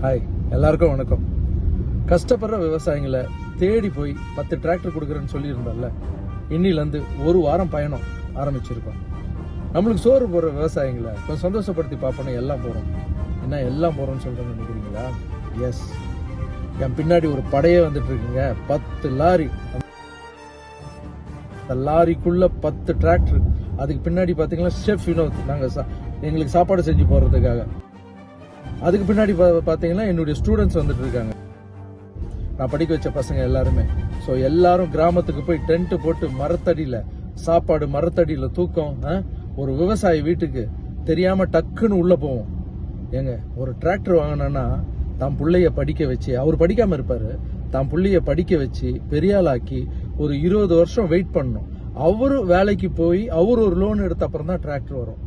Hi, எல்லாருக்கும் வணக்கம். கஷ்டப்படுற விவசாயிகளை தேடி போய் 10 டிராக்டர் கொடுக்குறேன்னு சொல்லியிருந்தோம்ல, இன்னிலேருந்து ஒரு வாரம் பயணம் ஆரம்பிச்சிருக்கோம். நம்மளுக்கு சோறு போடுற விவசாயிகளை கொஞ்சம் சந்தோஷப்படுத்தி பார்ப்போன்னு எல்லாம் போகிறோம். என்ன எல்லாம் போகிறோம்னு சொல்கிறேன்னு நினைக்கிறீங்களா? எஸ், என் பின்னாடி ஒரு படையே வந்துட்டு இருக்குங்க. 10 லாரி. அந்த லாரிக்குள்ள 10 டிராக்டர். அதுக்கு பின்னாடி பார்த்தீங்கன்னா ஷெஃப் வினோத், நாங்கள் எங்களுக்கு சாப்பாடு செஞ்சு போடுறதுக்காக. அதுக்கு பின்னாடி பார்த்தீங்கன்னா என்னுடைய ஸ்டூடெண்ட்ஸ் வந்துட்டு இருக்காங்க, நான் படிக்க வச்ச பசங்க எல்லாருமே. ஸோ எல்லாரும் கிராமத்துக்கு போய் டென்ட் போட்டு மரத்தடியில் சாப்பாடு, மரத்தடியில் தூக்கம். ஒரு விவசாயி வீட்டுக்கு தெரியாம டக்குன்னு உள்ள போவோம். ஏங்க, ஒரு டிராக்டர் வாங்கினோன்னா தான் பிள்ளைய படிக்க வச்சு, அவர் படிக்காம இருப்பாரு, தான் பிள்ளைய படிக்க வச்சு பெரியாளாக்கி ஒரு 20 வருஷம் வெயிட் பண்ணணும். அவரு வேலைக்கு போய் அவர் ஒரு லோன் எடுத்த அப்புறம் தான் டிராக்டர் வரும்.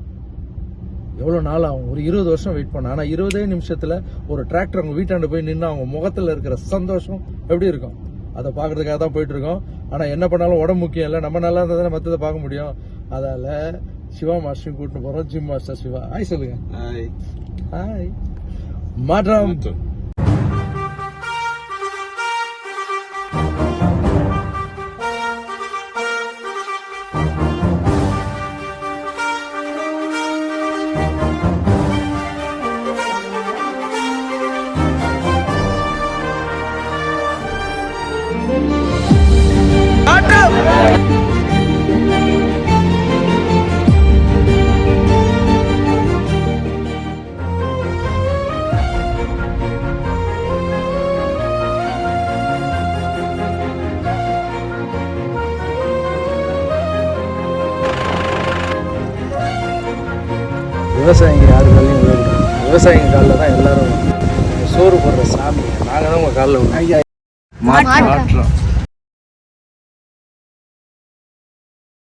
எவ்வளோ நாள் ஆகும்? ஒரு 20 வருஷம் வெயிட் பண்ண. ஆனால் 20 நிமிஷத்தில் ஒரு டிராக்டர் அவங்க வீட்டாண்டு போய் நின்று அவங்க முகத்தில் இருக்கிற சந்தோஷம் எப்படி இருக்கும்? அதை பார்க்கறதுக்காக தான் போயிட்டு இருக்கோம். ஆனால் என்ன பண்ணாலும் உடம்பு முக்கியம் இல்லை, நம்ம நல்லா இருந்தால் தானே மற்றதை பார்க்க முடியும். அதால சிவா மாஸ்டரையும் கூட்டிட்டு போகிறோம். ஜிம் மாஸ்டர் சிவா, ஹாய் சொல்லுங்க. ஹாய் மாற்றம். விவசாயிங்க யாரு காலையும் விழுவுறாங்க. விவசாயிங்க காலில் தான் எல்லாரும் சோறு போடுற சாமி. நாங்கள் தான் உங்கள் காலில் மாற்றம்.